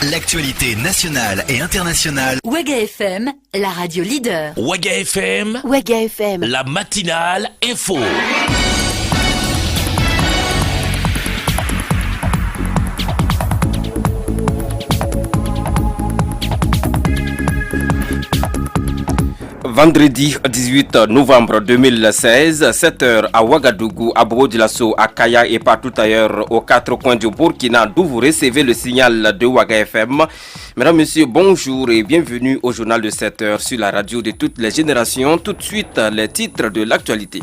L'actualité nationale et internationale. Waga FM, la radio leader. Waga FM, la matinale info. Vendredi 18 novembre 2016, 7h à Ouagadougou, à Bobo-Dioulasso, à Kaya et partout ailleurs aux quatre coins du Burkina, d'où vous recevez le signal de Waga FM. Mesdames, Messieurs, bonjour et bienvenue au journal de 7h sur la radio de toutes les générations. Tout de suite, les titres de l'actualité.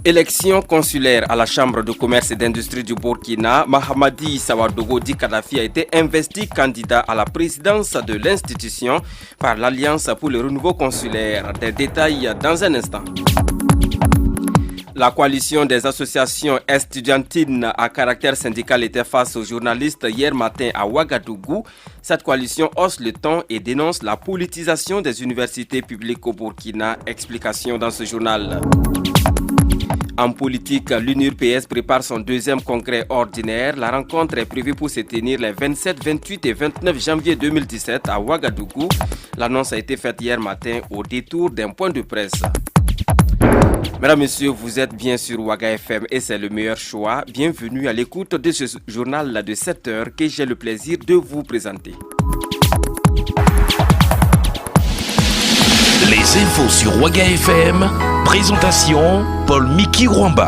Élection consulaire à la Chambre de commerce et d'industrie du Burkina, Mahamadi Sawadogo Di Kadhafi a été investi candidat à la présidence de l'institution par l'Alliance pour le renouveau consulaire. Des détails dans un instant. La coalition des associations estudiantines à caractère syndical était face aux journalistes hier matin à Ouagadougou. Cette coalition hausse le ton et dénonce la politisation des universités publiques au Burkina. Explication dans ce journal. En politique, l'UNURPS prépare son deuxième congrès ordinaire. La rencontre est prévue pour se tenir les 27, 28 et 29 janvier 2017 à Ouagadougou. L'annonce a été faite hier matin au détour d'un point de presse. Mesdames, Messieurs, vous êtes bien sur Waga FM et c'est le meilleur choix. Bienvenue à l'écoute de ce journal de 7 heures que j'ai le plaisir de vous présenter. Les infos sur Waga FM, présentation Paul-Miki Rwamba.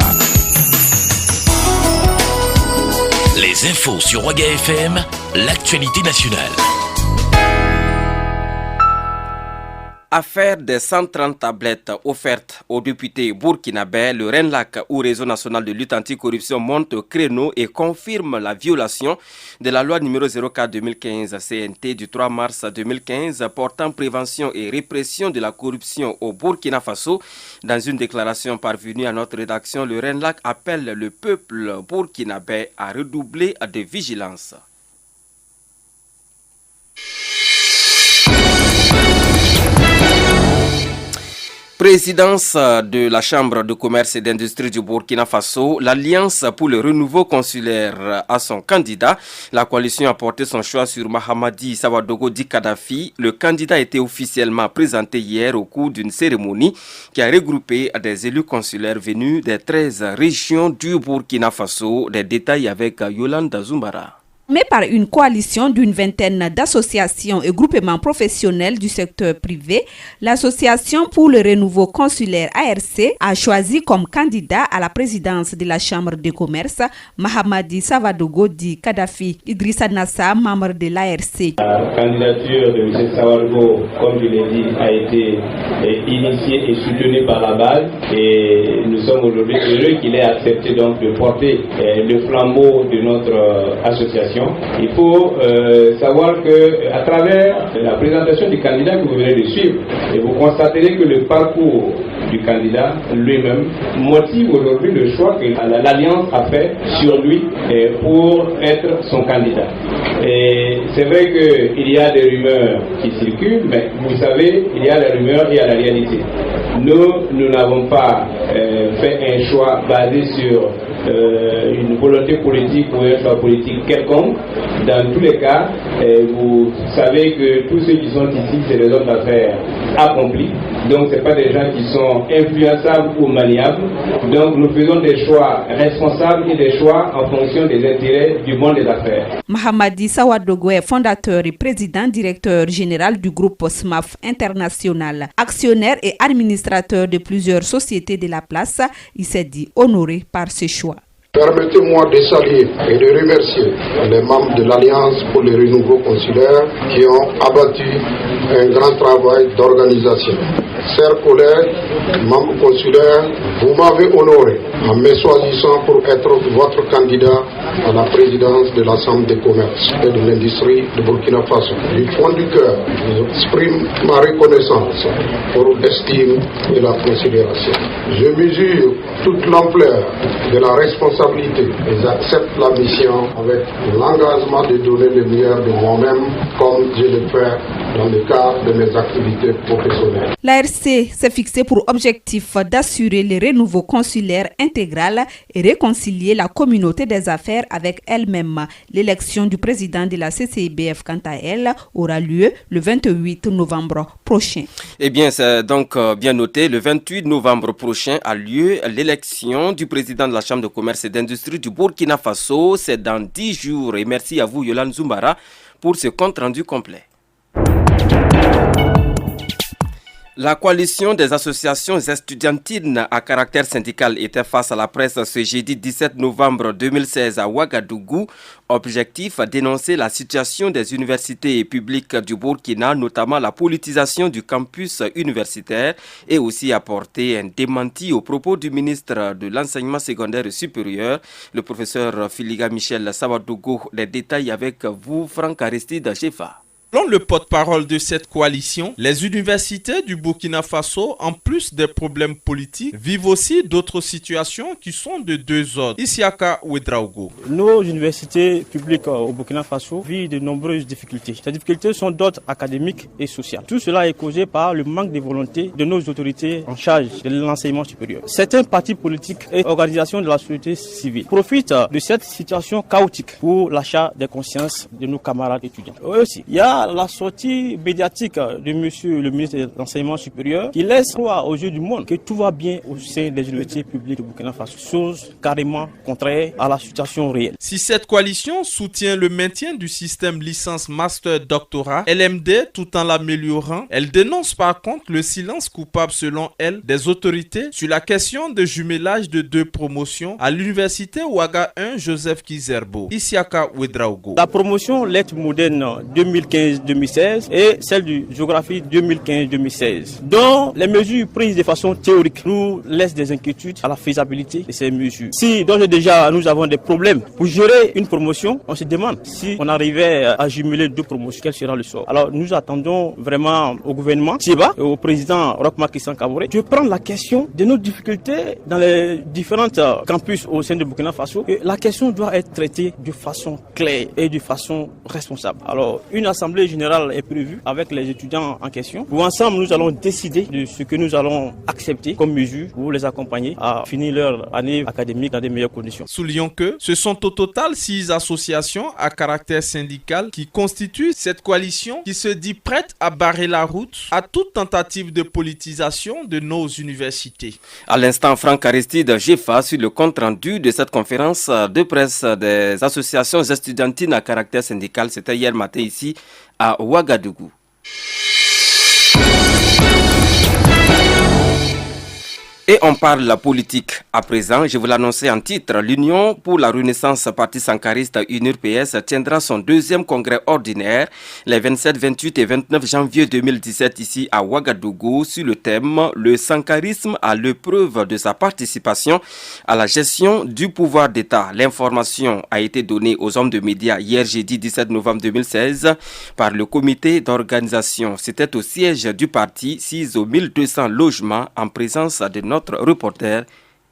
Les infos sur Waga FM, l'actualité nationale. Affaire des 130 tablettes offertes aux députés burkinabés, le RENLAC ou Réseau national de lutte anticorruption monte au créneau et confirme la violation de la loi numéro 04-2015 CNT du 3 mars 2015 portant prévention et répression de la corruption au Burkina Faso. Dans une déclaration parvenue à notre rédaction, le RENLAC appelle le peuple burkinabé à redoubler de vigilance. Présidence de la Chambre de commerce et d'industrie du Burkina Faso, l'Alliance pour le renouveau consulaire a son candidat. La coalition a porté son choix sur Mahamadi Sawadogo Di Kadhafi. Le candidat a été officiellement présenté hier au cours d'une cérémonie qui a regroupé des élus consulaires venus des 13 régions du Burkina Faso. Des détails avec Yolanda Zumbara. Mais par une coalition d'une vingtaine d'associations et groupements professionnels du secteur privé, l'Association pour le renouveau consulaire ARC a choisi comme candidat à la présidence de la Chambre de commerce Mahamadi Sawadogo Di Kadhafi. Idrissa Nassa, membre de l'ARC. La candidature de M. Sawadogo, comme je l'ai dit, a été initiée et soutenue par la base et nous sommes aujourd'hui heureux qu'il ait accepté donc de porter le flambeau de notre association. Il faut savoir que à travers la présentation du candidat que vous venez de suivre, vous constaterez que le parcours du candidat lui-même motive aujourd'hui le choix que l'Alliance a fait sur lui pour être son candidat. Et c'est vrai qu'il y a des rumeurs qui circulent, mais vous savez, il y a la rumeur et il y a la réalité. Nous n'avons pas fait un choix basé sur une volonté politique ou un choix politique quelconque. Dans tous les cas, vous savez que tous ceux qui sont ici, c'est des hommes d'affaires accomplis. Donc, ce n'est pas des gens qui sont influençables ou maniables. Donc, nous faisons des choix responsables et des choix en fonction des intérêts du monde des affaires. Mahamadi Sawadogo est fondateur et président directeur général du groupe SMAF International. Actionnaire et administrateur de plusieurs sociétés de la place, il s'est dit honoré par ce choix. Permettez-moi de saluer et de remercier les membres de l'Alliance pour le renouveau consulaire qui ont abattu un grand travail d'organisation. Chers collègues, membres consulaires, vous m'avez honoré en me choisissant pour être votre candidat à la présidence de l'Assemblée des commerces et de l'industrie de Burkina Faso. Du fond du cœur, j'exprime ma reconnaissance pour l'estime et la considération. Je mesure toute l'ampleur de la responsabilité et j'accepte la mission avec l'engagement de donner le meilleur de moi-même comme je le fais dans le cadre de mes activités professionnelles. L'ARC s'est fixé pour objectif d'assurer le renouveau consulaire intégrale et réconcilier la communauté des affaires avec elle-même. L'élection du président de la CCIBF, quant à elle, aura lieu le 28 novembre prochain. Eh bien, c'est donc bien noté. Le 28 novembre prochain a lieu l'élection du président de la Chambre de commerce et d'industrie du Burkina Faso. C'est dans 10 jours. Et merci à vous, Yolande Zumbara, pour ce compte rendu complet. La coalition des associations estudiantines à caractère syndical était face à la presse ce jeudi 17 novembre 2016 à Ouagadougou. Objectif, dénoncer la situation des universités publiques du Burkina, notamment la politisation du campus universitaire, et aussi apporter un démenti aux propos du ministre de l'enseignement secondaire et supérieur, le professeur Filiga Michel Sawadougou. Les détails avec vous, Franck Aristide Jefa. Selon le porte-parole de cette coalition, les universités du Burkina Faso, en plus des problèmes politiques, vivent aussi d'autres situations qui sont de deux ordres. Isiaka Ouedraogo. Nos universités publiques au Burkina Faso vivent de nombreuses difficultés. Ces difficultés sont d'ordre académique et social. Tout cela est causé par le manque de volonté de nos autorités en charge de l'enseignement supérieur. Certains partis politiques et organisations de la société civile profitent de cette situation chaotique pour l'achat des consciences de nos camarades étudiants. Aussi, il y a la sortie médiatique de monsieur le ministre de l'enseignement supérieur qui laisse croire aux yeux du monde que tout va bien au sein des universités publiques de Burkina Faso, chose carrément contraire à la situation réelle. Si cette coalition soutient le maintien du système licence master doctorat LMD tout en l'améliorant, elle dénonce par contre le silence coupable selon elle des autorités sur la question de jumelage de deux promotions à l'université Ouaga 1 Joseph Kizerbo. Isiaka Ouedraogo. La promotion lettres modernes 2015-2016 et celle du géographie 2015-2016, dont les mesures prises de façon théorique nous laissent des inquiétudes à la faisabilité de ces mesures. Si d'ores et déjà nous avons des problèmes pour gérer une promotion, on se demande si on arrivait à jumeler deux promotions, quel sera le sort. Alors nous attendons vraiment au gouvernement Thieba et au président Roch Marc Christian Kaboré de prendre la question de nos difficultés dans les différents campus au sein de Burkina Faso. Et la question doit être traitée de façon claire et de façon responsable. Alors une assemblée générale est prévue avec les étudiants en question, où ensemble nous allons décider de ce que nous allons accepter comme mesure pour les accompagner à finir leur année académique dans de meilleures conditions. Soulignons que ce sont au total 6 associations à caractère syndical qui constituent cette coalition qui se dit prête à barrer la route à toute tentative de politisation de nos universités. À l'instant, Franck Aristide Jefa sur le compte rendu de cette conférence de presse des associations estudiantines à caractère syndical. C'était hier matin ici à Ouagadougou. Et on parle de la politique à présent. Je vous l'annonçais en titre. L'Union pour la Renaissance Parti Sankariste UNURPS tiendra son deuxième congrès ordinaire les 27, 28 et 29 janvier 2017 ici à Ouagadougou sur le thème « Le sankarisme à l'épreuve de sa participation à la gestion du pouvoir d'État ». L'information a été donnée aux hommes de médias hier jeudi 17 novembre 2016 par le comité d'organisation. C'était au siège du parti, 6 aux 1200 logements en présence de notre reporter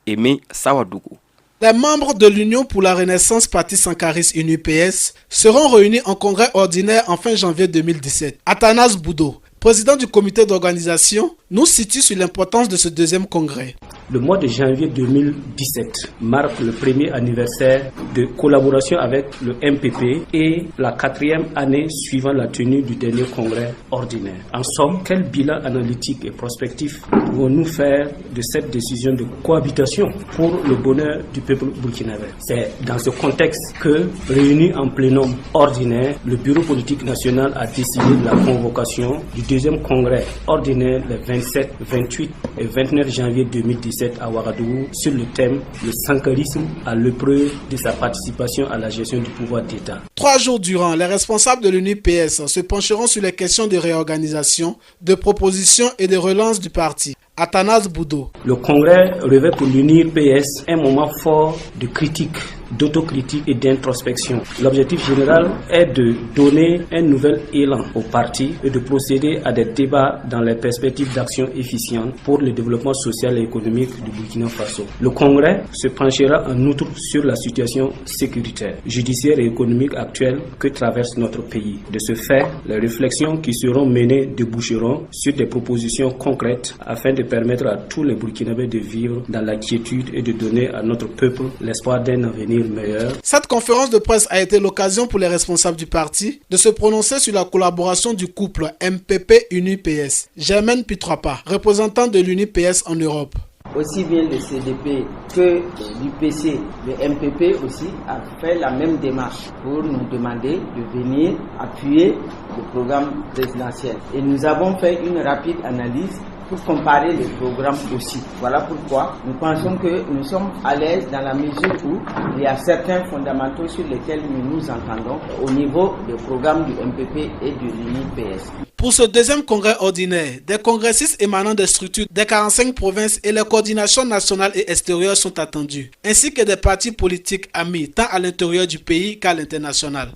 Aimé Sawadougou. Les membres de l'Union pour la Renaissance Parti Sankariste UNUPS seront réunis en congrès ordinaire en fin janvier 2017. Athanas Boudot, président du comité d'organisation, nous situe sur l'importance de ce deuxième congrès. Le mois de janvier 2017 marque le premier anniversaire de collaboration avec le MPP et la 4e année suivant la tenue du dernier congrès ordinaire. En somme, quel bilan analytique et prospectif pouvons-nous faire de cette décision de cohabitation pour le bonheur du peuple burkinabé? C'est dans ce contexte que, réuni en plénum ordinaire, le bureau politique national a décidé de la convocation du deuxième congrès ordinaire les 27, 28 et 29 janvier 2017 à Ouagadougou sur le thème « Le sankarisme à l'épreuve de sa participation à la gestion du pouvoir d'État ». 3 jours durant, les responsables de l'UNUPS se pencheront sur les questions de réorganisation, de proposition et de relance du parti. Athanas Boudot. Le congrès revêt pour l'UNUPS un moment fort de critique d'autocritique et d'introspection. L'objectif général est de donner un nouvel élan au parti et de procéder à des débats dans les perspectives d'action efficiente pour le développement social et économique du Burkina Faso. Le Congrès se penchera en outre sur la situation sécuritaire, judiciaire et économique actuelle que traverse notre pays. De ce fait, les réflexions qui seront menées déboucheront sur des propositions concrètes afin de permettre à tous les Burkinabés de vivre dans la quiétude et de donner à notre peuple l'espoir d'un avenir meilleur. Cette conférence de presse a été l'occasion pour les responsables du parti de se prononcer sur la collaboration du couple MPP-UNIPS. Germaine Pitropa, représentant de l'UNIPS en Europe. Aussi bien le CDP que l'UPC, le MPP aussi, a fait la même démarche pour nous demander de venir appuyer le programme présidentiel. Et nous avons fait une rapide analyse pour comparer les programmes aussi. Voilà pourquoi nous pensons que nous sommes à l'aise dans la mesure où il y a certains fondamentaux sur lesquels nous nous entendons au niveau des programmes du MPP et de l'UNIPS. Pour ce deuxième congrès ordinaire, des congressistes émanant des structures des 45 provinces et les coordinations nationales et extérieures sont attendus, ainsi que des partis politiques amis tant à l'intérieur du pays qu'à l'international.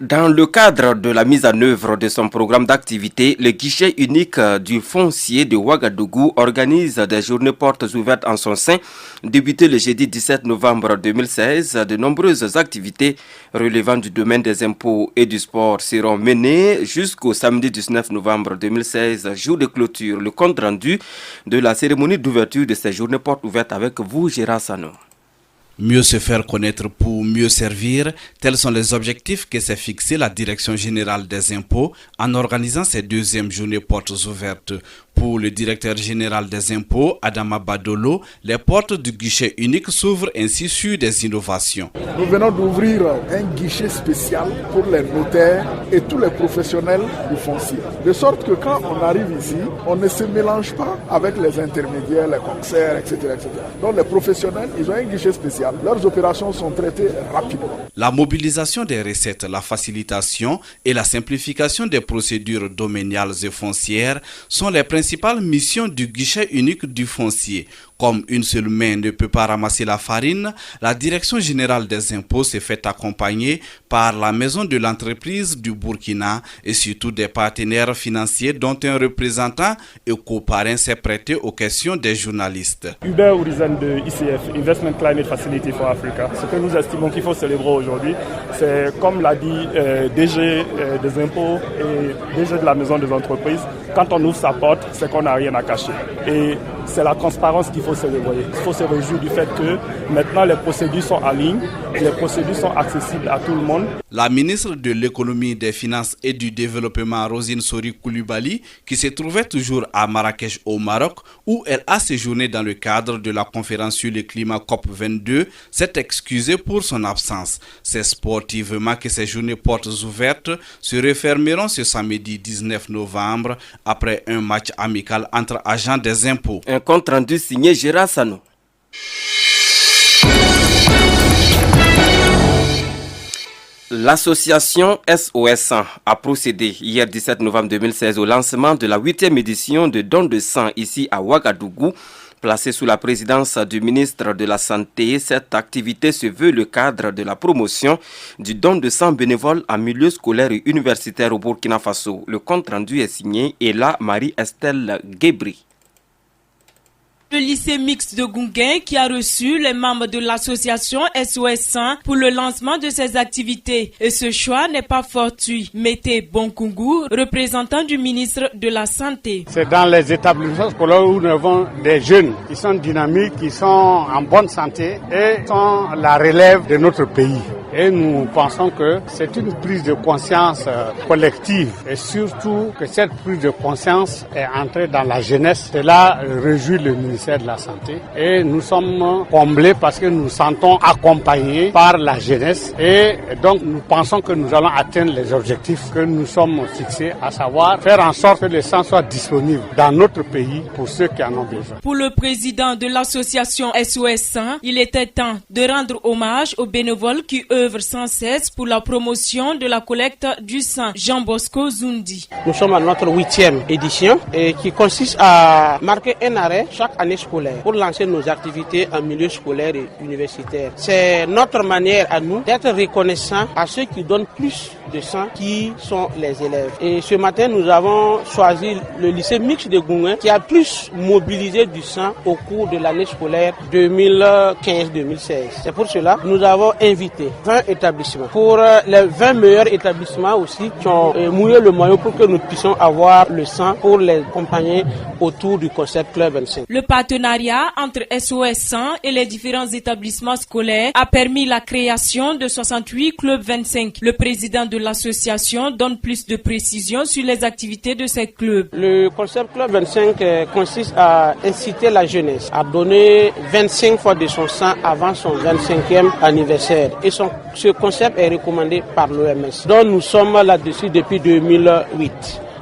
Dans le cadre de la mise en œuvre de son programme d'activité, le guichet unique du foncier de Ouagadougou organise des journées portes ouvertes en son sein. Débuté le jeudi 17 novembre 2016, de nombreuses activités relevant du domaine des impôts et du sport seront menées jusqu'au samedi 19 novembre 2016, jour de clôture. Le compte rendu de la cérémonie d'ouverture de ces journées portes ouvertes avec vous, Gérard Sano. Mieux se faire connaître pour mieux servir, tels sont les objectifs que s'est fixé la Direction générale des impôts en organisant ces deuxièmes journées portes ouvertes. Pour le directeur général des impôts, Adama Badolo, les portes du guichet unique s'ouvrent ainsi sur des innovations. Nous venons d'ouvrir un guichet spécial pour les notaires et tous les professionnels du foncier. De sorte que quand on arrive ici, on ne se mélange pas avec les intermédiaires, les commissaires, etc., etc. Donc les professionnels, ils ont un guichet spécial. Leurs opérations sont traitées rapidement. La mobilisation des recettes, la facilitation et la simplification des procédures domaniales et foncières sont les principales missions du guichet unique du foncier. Comme une seule main ne peut pas ramasser la farine, la Direction générale des impôts s'est fait accompagner par la Maison de l'entreprise du Burkina et surtout des partenaires financiers dont un représentant et coparrain s'est prêté aux questions des journalistes. Hubert Horizon de ICF, Investment Climate Facility for Africa. Ce que nous estimons qu'il faut célébrer aujourd'hui, c'est comme l'a dit DG des impôts et DG de la Maison des entreprises, quand on ouvre sa porte, c'est qu'on n'a rien à cacher. Et c'est la transparence qu'il faut célébrer. Il faut se réjouir du fait que maintenant les procédures sont en ligne, les procédures sont accessibles à tout le monde. La ministre de l'économie, des finances et du développement, Rosine Sori Koulibaly, qui se trouvait toujours à Marrakech au Maroc, où elle a séjourné dans le cadre de la conférence sur le climat COP22, s'est excusée pour son absence. C'est sportivement que ces journées portes ouvertes se refermeront ce samedi 19 novembre après un match amical entre agents des impôts. Un compte rendu signé Gérard Sano. L'association SOS100 a procédé hier 17 novembre 2016 au lancement de la 8e édition de don de sang ici à Ouagadougou. Placée sous la présidence du ministre de la Santé, cette activité se veut le cadre de la promotion du don de sang bénévole en milieu scolaire et universitaire au Burkina Faso. Le compte rendu est signé Ella Marie-Estelle Guébry. Le lycée mixte de Gounguin qui a reçu les membres de l'association SOS100 pour le lancement de ses activités. Et ce choix n'est pas fortuit. Mété Bonkungu, représentant du ministre de la Santé. C'est dans les établissements scolaires où nous avons des jeunes qui sont dynamiques, qui sont en bonne santé et sont la relève de notre pays. Et nous pensons que c'est une prise de conscience collective et surtout que cette prise de conscience est entrée dans la jeunesse. Cela réjouit le ministère de la Santé et nous sommes comblés parce que nous nous sentons accompagnés par la jeunesse et donc nous pensons que nous allons atteindre les objectifs que nous sommes fixés, à savoir faire en sorte que le sang soit disponible dans notre pays pour ceux qui en ont besoin. Pour le président de l'association SOS100, il était temps de rendre hommage aux bénévoles qui œuvrent œuvre sans cesse pour la promotion de la collecte du sang. Jean Bosco Zoundi. Nous sommes à notre 8e édition et qui consiste à marquer un arrêt chaque année scolaire pour lancer nos activités en milieu scolaire et universitaire. C'est notre manière à nous d'être reconnaissants à ceux qui donnent plus de sang, qui sont les élèves. Et ce matin, nous avons choisi le lycée mixte de Gounguen qui a plus mobilisé du sang au cours de l'année scolaire 2015-2016. C'est pour cela que nous avons invité 20 établissements. Pour les 20 meilleurs établissements aussi qui ont mouillé le maillot pour que nous puissions avoir le sang pour les accompagner autour du concept Club 25. Le partenariat entre SOS 100 et les différents établissements scolaires a permis la création de 68 Club 25. Le président de l'association donne plus de précisions sur les activités de ces clubs. Le concept Club 25 consiste à inciter la jeunesse à donner 25 fois de son sang avant son 25e anniversaire. Et ce concept est recommandé par l'OMS, dont nous sommes là-dessus depuis 2008.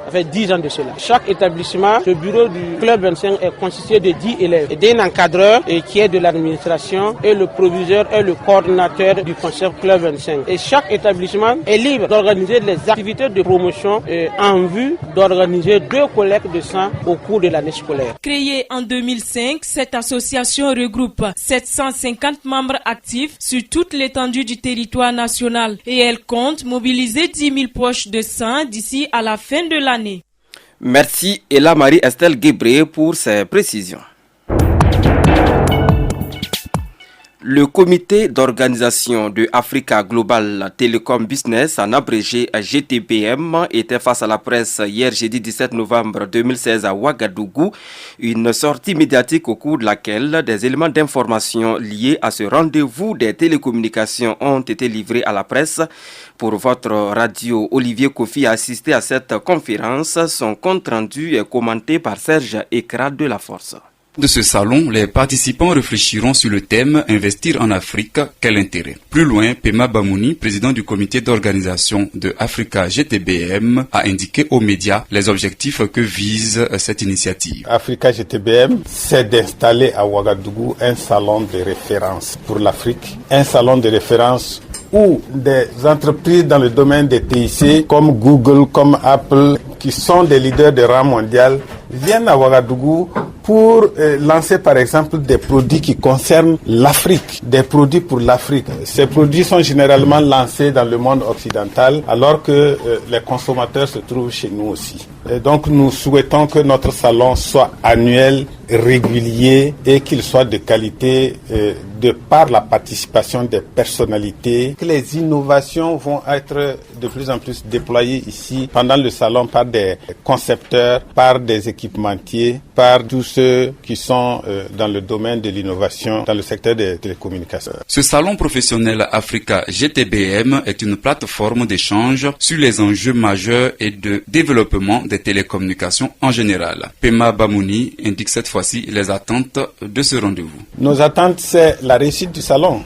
Ça fait 10 ans de cela. Chaque établissement, le bureau du Club 25 est constitué de 10 élèves et d'un encadreur qui est de l'administration et le proviseur et le coordinateur du concept Club 25. Et chaque établissement est libre d'organiser les activités de promotion en vue d'organiser 2 collectes de sang au cours de l'année scolaire. Créée en 2005, cette association regroupe 750 membres actifs sur toute l'étendue du territoire national et elle compte mobiliser 10 000 poches de sang d'ici à la fin de l'année. Merci Ella Marie-Estelle Guébré pour ces précisions. Le comité d'organisation de Africa Global Telecom Business, en abrégé GTBM, était face à la presse hier jeudi 17 novembre 2016 à Ouagadougou. Une sortie médiatique au cours de laquelle des éléments d'information liés à ce rendez-vous des télécommunications ont été livrés à la presse. Pour votre radio, Olivier Kofi a assisté à cette conférence. Son compte-rendu est commenté par Serge Ekra de La Force. De ce salon, les participants réfléchiront sur le thème « Investir en Afrique, quel intérêt ?» Plus loin, Pema Bamouni, président du comité d'organisation de Africa GTBM, a indiqué aux médias les objectifs que vise cette initiative. Africa GTBM, c'est d'installer à Ouagadougou un salon de référence pour l'Afrique, un salon de référence où des entreprises dans le domaine des TIC comme Google, comme Apple, qui sont des leaders de rang mondial, viennent à Ouagadougou pour lancer par exemple des produits qui concernent l'Afrique, des produits pour l'Afrique. Ces produits sont généralement lancés dans le monde occidental alors que les consommateurs se trouvent chez nous aussi. Et donc nous souhaitons que notre salon soit annuel, régulier et qu'il soit de qualité de par la participation des personnalités. Que les innovations vont être de plus en plus déployées ici pendant le salon par des concepteurs, par des équipementiers, par tous ceux qui sont dans le domaine de l'innovation dans le secteur des télécommunications. Ce salon professionnel Africa GTBM est une plateforme d'échange sur les enjeux majeurs et de développement des télécommunications en général. Pema Bamouni indique cette fois-ci les attentes de ce rendez-vous. Nos attentes, c'est la réussite du salon.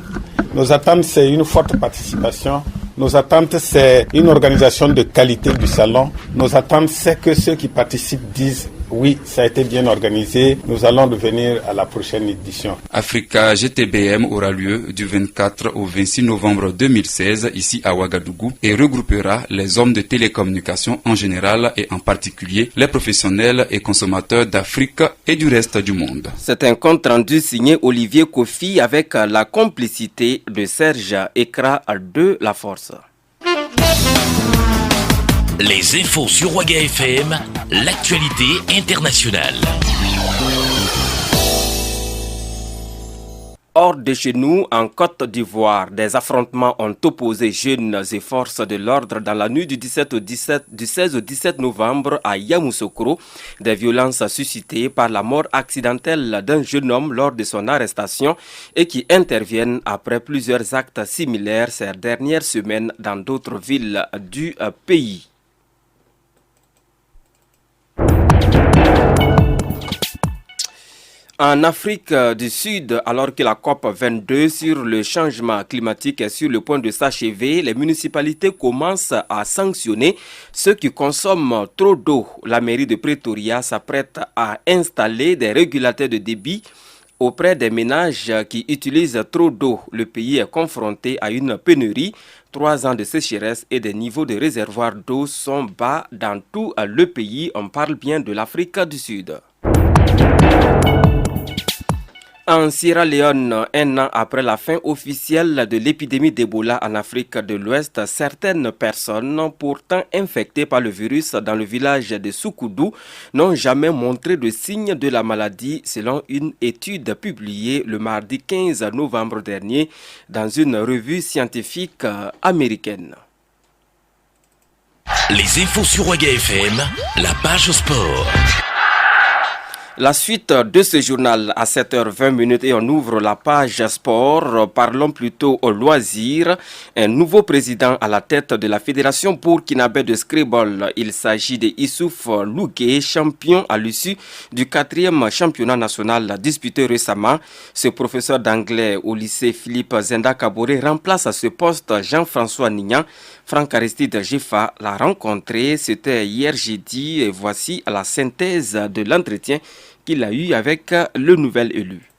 Nos attentes, c'est une forte participation. Nos attentes, c'est une organisation de qualité du salon. Nos attentes, c'est que ceux qui participent disent oui, ça a été bien organisé. Nous allons revenir à la prochaine édition. Africa GTBM aura lieu du 24 au 26 novembre 2016 ici à Ouagadougou et regroupera les hommes de télécommunications en général et en particulier les professionnels et consommateurs d'Afrique et du reste du monde. C'est un compte rendu signé Olivier Kofi avec la complicité de Serge Ekra de La Force. Les infos sur Ouaga FM, l'actualité internationale. Hors de chez nous, en Côte d'Ivoire, des affrontements ont opposé jeunes et forces de l'ordre dans la nuit du 16 au 17 novembre à Yamoussoukro. Des violences suscitées par la mort accidentelle d'un jeune homme lors de son arrestation et qui interviennent après plusieurs actes similaires ces dernières semaines dans d'autres villes du pays. En Afrique du Sud, alors que la COP22 sur le changement climatique est sur le point de s'achever, les municipalités commencent à sanctionner ceux qui consomment trop d'eau. La mairie de Pretoria s'apprête à installer des régulateurs de débit auprès des ménages qui utilisent trop d'eau. Le pays est confronté à une pénurie. 3 ans de sécheresse et des niveaux de réservoirs d'eau sont bas dans tout le pays. On parle bien de l'Afrique du Sud. En Sierra Leone, 1 an après la fin officielle de l'épidémie d'Ebola en Afrique de l'Ouest, certaines personnes pourtant infectées par le virus dans le village de Soukoudou n'ont jamais montré de signes de la maladie, selon une étude publiée le mardi 15 novembre dernier dans une revue scientifique américaine. Les infos sur Waga FM, la page sport. La suite de ce journal à 7h20 et on ouvre la page sport. Parlons plutôt au loisir. Un nouveau président à la tête de la Fédération burkinabé de Scrabble. Il s'agit de Issouf Lougué, champion à l'issue du 4e championnat national disputé récemment. Ce professeur d'anglais au lycée Philippe Zenda Kaboré remplace à ce poste Jean-François Nignan. Franck Aristide Jeffa l'a rencontré, c'était hier jeudi et voici la synthèse de l'entretien qu'il a eu avec le nouvel élu.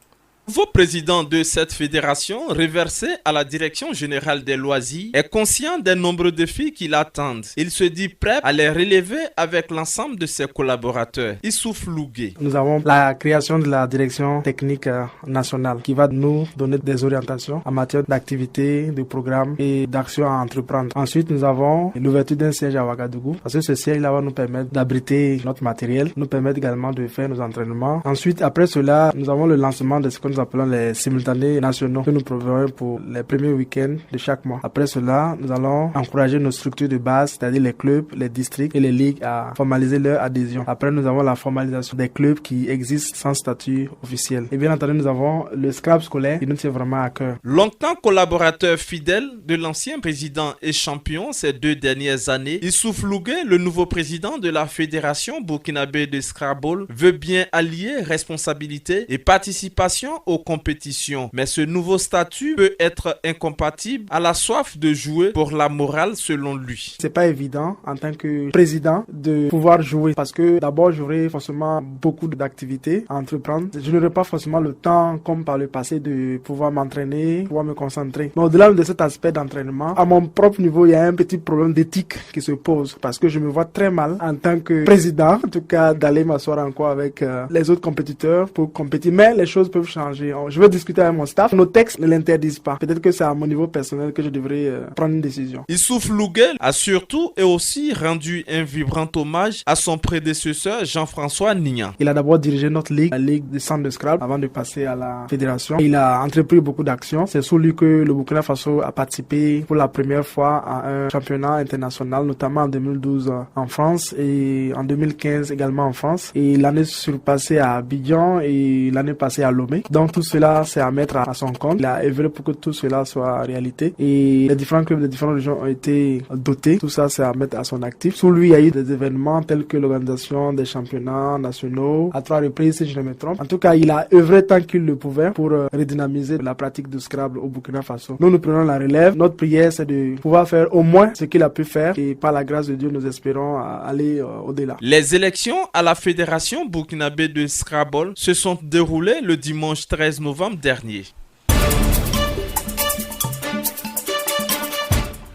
Nouveau président de cette fédération, reversé à la direction générale des loisirs, est conscient des nombreux défis qui l'attendent. Il se dit prêt à les relever avec l'ensemble de ses collaborateurs. Issouf Lougué. Nous avons la création de la direction technique nationale qui va nous donner des orientations en matière d'activités, de programmes et d'actions à entreprendre. Ensuite, nous avons l'ouverture d'un siège à Ouagadougou parce que ce siège-là va nous permettre d'abriter notre matériel, nous permettre également de faire nos entraînements. Ensuite, après cela, nous avons le lancement de ce que nous appelons les simultanés nationaux que nous prévoyons pour les premiers week-ends de chaque mois. Après cela, nous allons encourager nos structures de base, c'est-à-dire les clubs, les districts et les ligues à formaliser leur adhésion. Après, nous avons la formalisation des clubs qui existent sans statut officiel. Et bien entendu, nous avons le Scrabble scolaire qui nous tient vraiment à cœur. Longtemps collaborateur fidèle de l'ancien président et champion ces 2 dernières années, Issouf Lougué, le nouveau président de la Fédération burkinabé de Scrabble, veut bien allier responsabilité et participation aux compétitions. Mais ce nouveau statut peut être incompatible à la soif de jouer pour la morale selon lui. C'est pas évident en tant que président de pouvoir jouer parce que d'abord j'aurai forcément beaucoup d'activités à entreprendre. Je n'aurai pas forcément le temps comme par le passé de pouvoir m'entraîner, pouvoir me concentrer. Mais au-delà de cet aspect d'entraînement, à mon propre niveau, il y a un petit problème d'éthique qui se pose parce que je me vois très mal en tant que président, en tout cas d'aller m'asseoir encore avec les autres compétiteurs pour compétir. Mais les choses peuvent changer. Je vais discuter avec mon staff. Nos textes ne l'interdisent pas. Peut-être que c'est à mon niveau personnel que je devrais prendre une décision. Issouf Lougué a surtout et aussi rendu un vibrant hommage à son prédécesseur Jean-François Nignan. Il a d'abord dirigé notre ligue, la ligue des centres de Scrabble, avant de passer à la fédération. Il a entrepris beaucoup d'actions. C'est sous lui que le Burkina Faso a participé pour la première fois à un championnat international, notamment en 2012 en France et en 2015 également en France. Et l'année surpassée à Abidjan et l'année passée à Lomé. Donc tout cela, c'est à mettre à son compte. Il a œuvré pour que tout cela soit réalité. Et les différents clubs de différentes régions ont été dotés. Tout ça, c'est à mettre à son actif. Sous lui, il y a eu des événements tels que l'organisation des championnats nationaux à 3 reprises, si je ne me trompe. En tout cas, il a œuvré tant qu'il le pouvait pour redynamiser la pratique du Scrabble au Burkina Faso. Nous prenons la relève. Notre prière, c'est de pouvoir faire au moins ce qu'il a pu faire. Et par la grâce de Dieu, nous espérons aller au-delà. Les élections à la Fédération burkinabé de Scrabble se sont déroulées le dimanche 13 novembre dernier.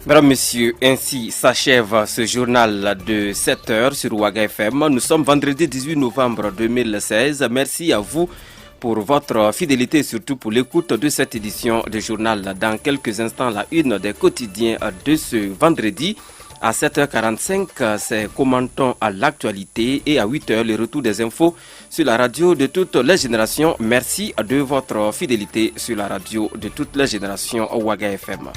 Mesdames, Messieurs, ainsi s'achève ce journal de 7h sur Waga FM. Nous sommes vendredi 18 novembre 2016. Merci à vous pour votre fidélité et surtout pour l'écoute de cette édition de journal. Dans quelques instants, la une des quotidiens de ce vendredi. À 7h45, c'est commentons à l'actualité et à 8h, le retour des infos sur la radio de toutes les générations. Merci de votre fidélité sur la radio de toutes les générations Waga FM.